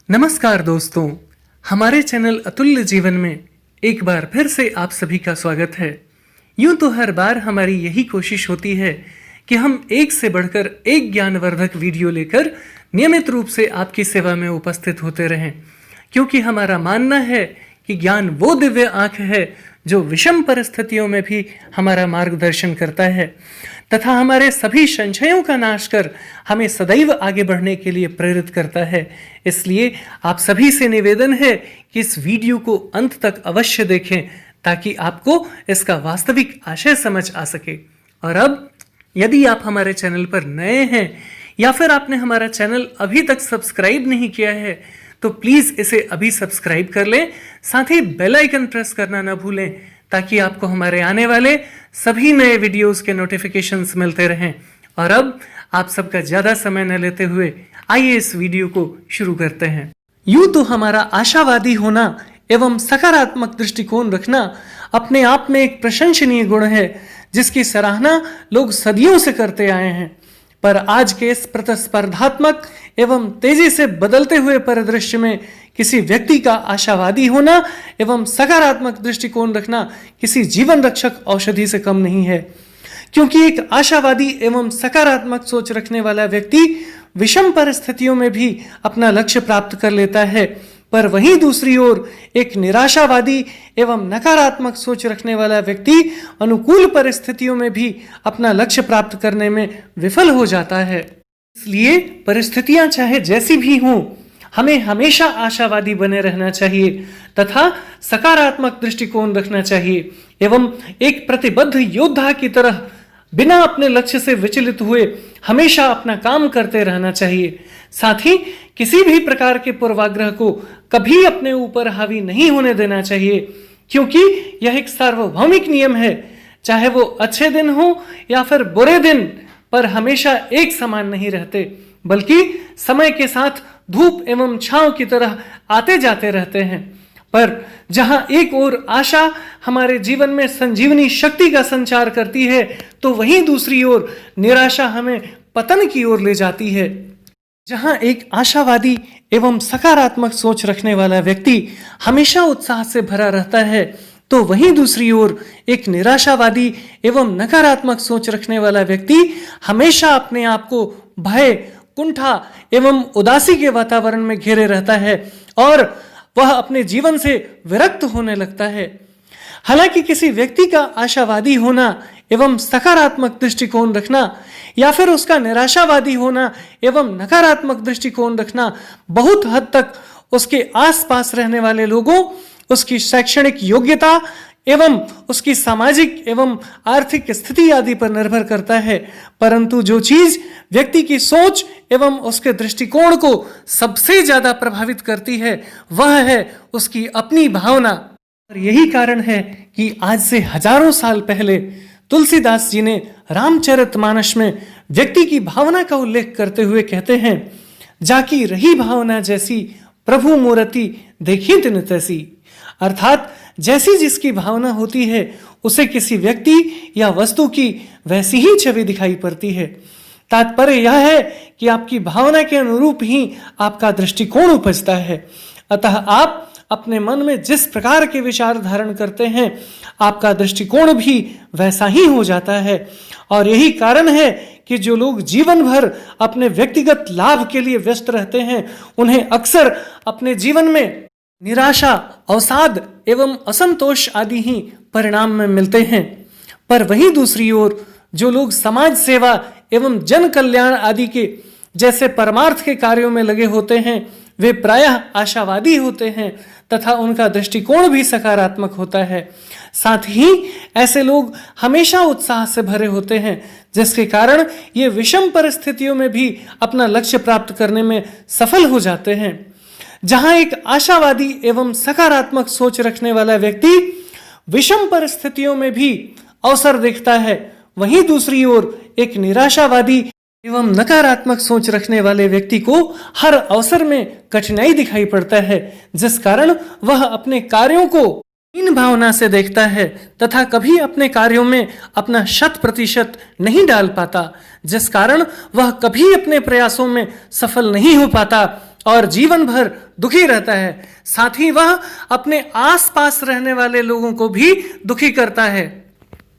नमस्कार दोस्तों, हमारे चैनल अतुल्य जीवन में एक बार फिर से आप सभी का स्वागत है। यूं तो हर बार हमारी यही कोशिश होती है कि हम एक से बढ़कर एक ज्ञानवर्धक वीडियो लेकर नियमित रूप से आपकी सेवा में उपस्थित होते रहें, क्योंकि हमारा मानना है कि ज्ञान वो दिव्य आंख है जो विषम परिस्थितियों में भी हमारा मार्गदर्शन करता है तथा हमारे सभी संशयों का नाश कर हमें सदैव आगे बढ़ने के लिए प्रेरित करता है। इसलिए आप सभी से निवेदन है कि इस वीडियो को अंत तक अवश्य देखें ताकि आपको इसका वास्तविक आशय समझ आ सके। और अब यदि आप हमारे चैनल पर नए हैं या फिर आपने हमारा चैनल अभी तक सब्सक्राइब नहीं किया है तो प्लीज इसे अभी सब्सक्राइब कर लें, साथ ही बेल आइकन प्रेस करना ना भूलें ताकि आपको हमारे आने वाले सभी नए वीडियोस के नोटिफिकेशंस मिलते रहें। और अब आप सबका ज्यादा समय न लेते हुए आइए इस वीडियो को शुरू करते हैं। यूं तो हमारा आशावादी होना एवं सकारात्मक दृष्टिकोण रखना अपने आप में एक प्रशंसनीय गुण है जिसकी सराहना लोग सदियों से करते आए हैं। पर आज के इस प्रतिस्पर्धात्मक एवं तेजी से बदलते हुए परिदृश्य में किसी व्यक्ति का आशावादी होना एवं सकारात्मक दृष्टिकोण रखना किसी जीवन रक्षक औषधि से कम नहीं है, क्योंकि एक आशावादी एवं सकारात्मक सोच रखने वाला व्यक्ति विषम परिस्थितियों में भी अपना लक्ष्य प्राप्त कर लेता है, पर वहीं दूसरी ओर एक निराशावादी एवं नकारात्मक सोच रखने वाला व्यक्ति अनुकूल परिस्थितियों में भी अपना लक्ष्य प्राप्त करने में विफल हो जाता है। इसलिए परिस्थितियां चाहे जैसी भी हों, हमें हमेशा आशावादी बने रहना चाहिए तथा सकारात्मक दृष्टिकोण रखना चाहिए एवं एक प्रतिबद्ध योद्धा की तरह बिना अपने लक्ष्य से विचलित हुए हमेशा अपना काम करते रहना चाहिए। साथ ही किसी भी प्रकार के पूर्वाग्रह को कभी अपने ऊपर हावी नहीं होने देना चाहिए, क्योंकि यह एक सार्वभौमिक नियम है। चाहे वो अच्छे दिन हो या फिर बुरे दिन, पर हमेशा एक समान नहीं रहते, बल्कि समय के साथ धूप एवं छांव की तरह आते जाते रहते हैं। पर जहां एक ओर आशा हमारे जीवन में संजीवनी शक्ति का संचार करती है तो वहीं दूसरी ओर निराशा हमें पतन की ओर ले जाती है। जहां एक आशावादी एवं सकारात्मक सोच रखने वाला व्यक्ति हमेशा उत्साह से भरा रहता है तो वहीं दूसरी ओर एक निराशावादी एवं नकारात्मक सोच रखने वाला व्यक्ति हमेशा अपने आप को भय, कुंठा एवं उदासी के वातावरण में घेरे रहता है और वह अपने जीवन से विरक्त होने लगता है। हालांकि किसी व्यक्ति का आशावादी होना एवं सकारात्मक दृष्टिकोण रखना या फिर उसका निराशावादी होना एवं नकारात्मक दृष्टिकोण रखना बहुत हद तक उसके आसपास रहने वाले लोगों, उसकी शैक्षणिक योग्यता एवं उसकी सामाजिक एवं आर्थिक स्थिति आदि पर निर्भर करता है, परंतु जो चीज व्यक्ति की सोच एवं उसके दृष्टिकोण को सबसे ज्यादा प्रभावित करती है वह है उसकी अपनी भावना। और यही कारण है कि आज से हजारों साल पहले तुलसीदास जी ने रामचरितमानस में व्यक्ति की भावना का उल्लेख करते हुए कहते हैं, जाकी रही भावना जैसी प्रभु मूर्ति देखी तिन तैसी। अर्थात जैसी जिसकी भावना होती है उसे किसी व्यक्ति या वस्तु की वैसी ही छवि दिखाई पड़ती है। तात्पर्य यह है कि आपकी भावना के अनुरूप ही आपका दृष्टिकोण उपजता है। अतः आप अपने मन में जिस प्रकार के विचार धारण करते हैं आपका दृष्टिकोण भी वैसा ही हो जाता है। और यही कारण है कि जो लोग जीवन भर अपने व्यक्तिगत लाभ के लिए व्यस्त रहते हैं उन्हें अक्सर अपने जीवन में निराशा, अवसाद एवं असंतोष आदि ही परिणाम में मिलते हैं। पर वहीं दूसरी ओर जो लोग समाज सेवा एवं जन कल्याण आदि के जैसे परमार्थ के कार्यों में लगे होते हैं वे प्रायः आशावादी होते हैं तथा उनका दृष्टिकोण भी सकारात्मक होता है। साथ ही ऐसे लोग हमेशा उत्साह से भरे होते हैं, जिसके कारण ये विषम परिस्थितियों में भी अपना लक्ष्य प्राप्त करने में सफल हो जाते हैं। जहां एक आशावादी एवं सकारात्मक सोच रखने वाला व्यक्ति विषम परिस्थितियों में भी अवसर देखता है, वहीं दूसरी ओर एक निराशावादी एवं नकारात्मक सोच रखने वाले व्यक्ति को हर अवसर में कठिनाई दिखाई पड़ता है, जिस कारण वह अपने कार्यों को हीन भावना से देखता है तथा कभी अपने कार्यों में अपना 100% नहीं डाल पाता, जिस कारण वह कभी अपने प्रयासों में सफल नहीं हो पाता और जीवन भर दुखी रहता है। साथ ही वह अपने आसपास रहने वाले लोगों को भी दुखी करता है।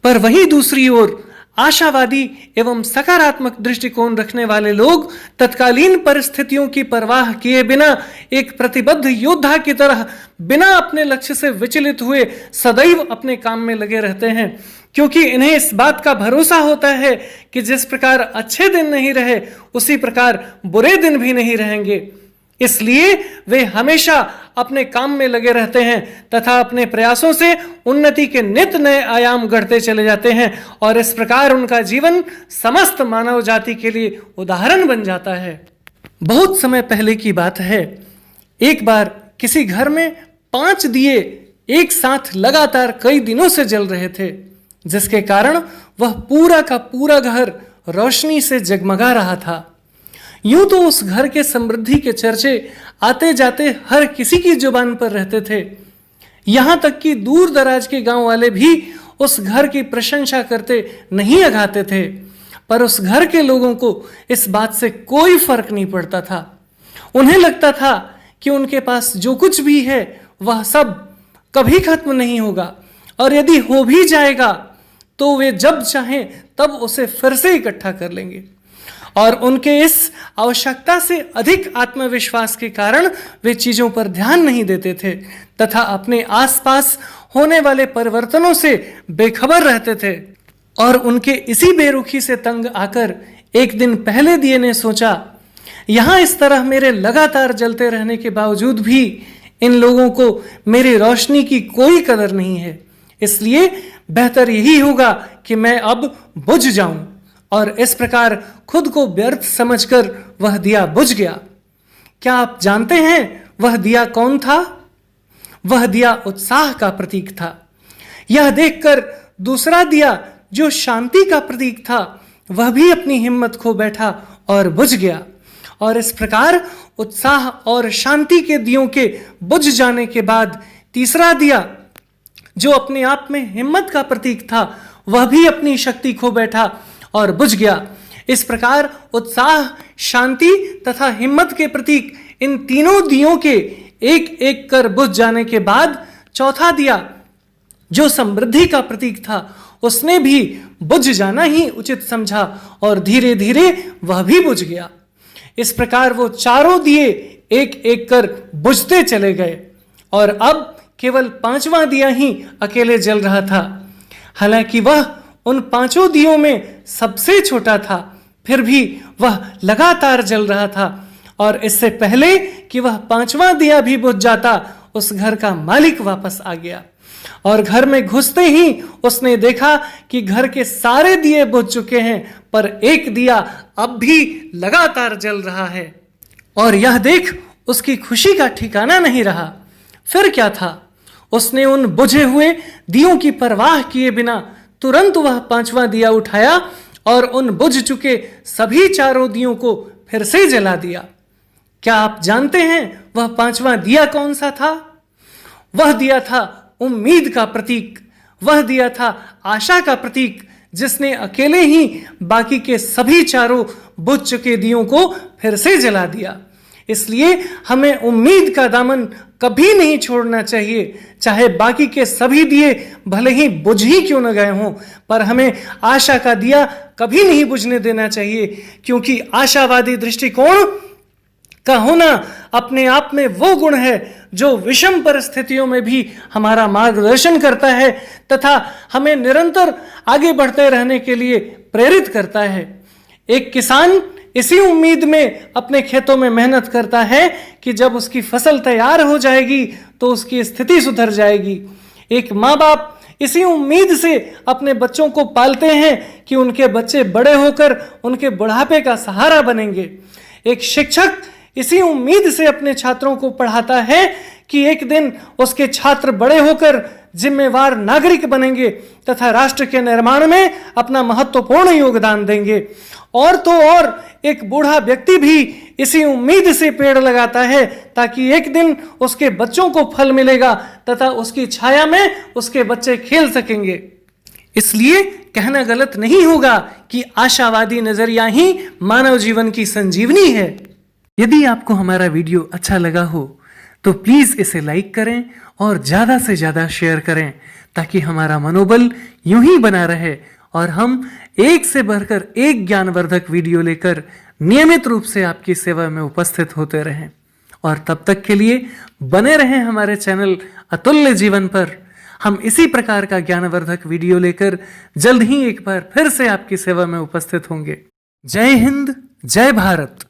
पर वहीं दूसरी ओर आशावादी एवं सकारात्मक दृष्टिकोण रखने वाले लोग तत्कालीन परिस्थितियों की परवाह किए बिना एक प्रतिबद्ध योद्धा की तरह बिना अपने लक्ष्य से विचलित हुए सदैव अपने काम में लगे रहते हैं, क्योंकि इन्हें इस बात का भरोसा होता है कि जिस प्रकार अच्छे दिन नहीं रहे उसी प्रकार बुरे दिन भी नहीं रहेंगे। इसलिए वे हमेशा अपने काम में लगे रहते हैं तथा अपने प्रयासों से उन्नति के नित नए आयाम गढ़ते चले जाते हैं और इस प्रकार उनका जीवन समस्त मानव जाति के लिए उदाहरण बन जाता है। बहुत समय पहले की बात है, एक बार किसी घर में 5 दिए एक साथ लगातार कई दिनों से जल रहे थे, जिसके कारण वह पूरा का पूरा घर रोशनी से जगमगा रहा था। यूं तो उस घर के समृद्धि के चर्चे आते जाते हर किसी की जुबान पर रहते थे। यहां तक कि दूर दराज के गांव वाले भी उस घर की प्रशंसा करते नहीं अघाते थे, पर उस घर के लोगों को इस बात से कोई फर्क नहीं पड़ता था। उन्हें लगता था कि उनके पास जो कुछ भी है वह सब कभी खत्म नहीं होगा और यदि हो भी जाएगा तो वे जब चाहें तब उसे फिर से इकट्ठा कर लेंगे। और उनके इस आवश्यकता से अधिक आत्मविश्वास के कारण वे चीजों पर ध्यान नहीं देते थे तथा अपने आसपास होने वाले परिवर्तनों से बेखबर रहते थे। और उनके इसी बेरुखी से तंग आकर एक दिन पहले दिए ने सोचा, यहां इस तरह मेरे लगातार जलते रहने के बावजूद भी इन लोगों को मेरी रोशनी की कोई कदर नहीं है, इसलिए बेहतर यही होगा कि मैं अब बुझ जाऊं। और इस प्रकार खुद को व्यर्थ समझकर वह दिया बुझ गया। क्या आप जानते हैं वह दिया कौन था? वह दिया उत्साह का प्रतीक था। यह देखकर दूसरा दिया जो शांति का प्रतीक था वह भी अपनी हिम्मत खो बैठा और बुझ गया। और इस प्रकार उत्साह और शांति के दियों के बुझ जाने के बाद तीसरा दिया जो अपने आप में हिम्मत का प्रतीक था वह भी अपनी शक्ति खो बैठा और बुझ गया। इस प्रकार उत्साह, शांति तथा हिम्मत के प्रतीक इन तीनों दियों के एक एक कर बुझ जाने के बाद चौथा दिया जो समृद्धि का प्रतीक था उसने भी बुझ जाना ही उचित समझा और धीरे धीरे वह भी बुझ गया। इस प्रकार वो चारों दिए एक एक कर बुझते चले गए और अब केवल 5वां दिया ही अकेले जल रहा था। हालांकि वह उन 5 दियों में सबसे छोटा था, फिर भी वह लगातार जल रहा था। और इससे पहले कि वह 5वां दिया भी बुझ जाता उस घर का मालिक वापस आ गया और घर में घुसते ही उसने देखा कि घर के सारे दिए बुझ चुके हैं पर एक दिया अब भी लगातार जल रहा है। और यह देख उसकी खुशी का ठिकाना नहीं रहा। फिर क्या था, उसने उन बुझे हुए दियों की परवाह किए बिना तुरंत वह 5वां दिया उठाया और उन बुझ चुके सभी चारों दियों को फिर से जला दिया। क्या आप जानते हैं वह 5वां दिया कौन सा था? वह दिया था उम्मीद का प्रतीक, वह दिया था आशा का प्रतीक, जिसने अकेले ही बाकी के सभी चारों बुझ चुके दियों को फिर से जला दिया। इसलिए हमें उम्मीद का दामन कभी नहीं छोड़ना चाहिए, चाहे बाकी के सभी दिए भले ही बुझ ही क्यों न गए हों, पर हमें आशा का दिया कभी नहीं बुझने देना चाहिए, क्योंकि आशावादी दृष्टिकोण का होना अपने आप में वो गुण है जो विषम परिस्थितियों में भी हमारा मार्गदर्शन करता है तथा हमें निरंतर आगे बढ़ते रहने के लिए प्रेरित करता है। एक किसान इसी उम्मीद में अपने खेतों में मेहनत करता है कि जब उसकी फसल तैयार हो जाएगी तो उसकी स्थिति सुधर जाएगी। एक माँ बाप इसी उम्मीद से अपने बच्चों को पालते हैं कि उनके बच्चे बड़े होकर उनके बुढ़ापे का सहारा बनेंगे। एक शिक्षक इसी उम्मीद से अपने छात्रों को पढ़ाता है कि एक दिन उसके छात्र बड़े होकर जिम्मेवार नागरिक बनेंगे तथा राष्ट्र के निर्माण में अपना महत्वपूर्ण योगदान देंगे। और तो और एक बूढ़ा व्यक्ति भी इसी उम्मीद से पेड़ लगाता है ताकि एक दिन उसके बच्चों को फल मिलेगा तथा उसकी छाया में उसके बच्चे खेल सकेंगे। इसलिए कहना गलत नहीं होगा कि आशावादी नजरिया ही मानव जीवन की संजीवनी है। यदि आपको हमारा वीडियो अच्छा लगा हो तो प्लीज इसे लाइक करें और ज्यादा से ज्यादा शेयर करें, ताकि हमारा मनोबल यूं ही बना रहे और हम एक से बढ़कर एक ज्ञानवर्धक वीडियो लेकर नियमित रूप से आपकी सेवा में उपस्थित होते रहें। और तब तक के लिए बने रहें हमारे चैनल अतुल्य जीवन पर। हम इसी प्रकार का ज्ञानवर्धक वीडियो लेकर जल्द ही एक बार फिर से आपकी सेवा में उपस्थित होंगे। जय हिंद, जय भारत।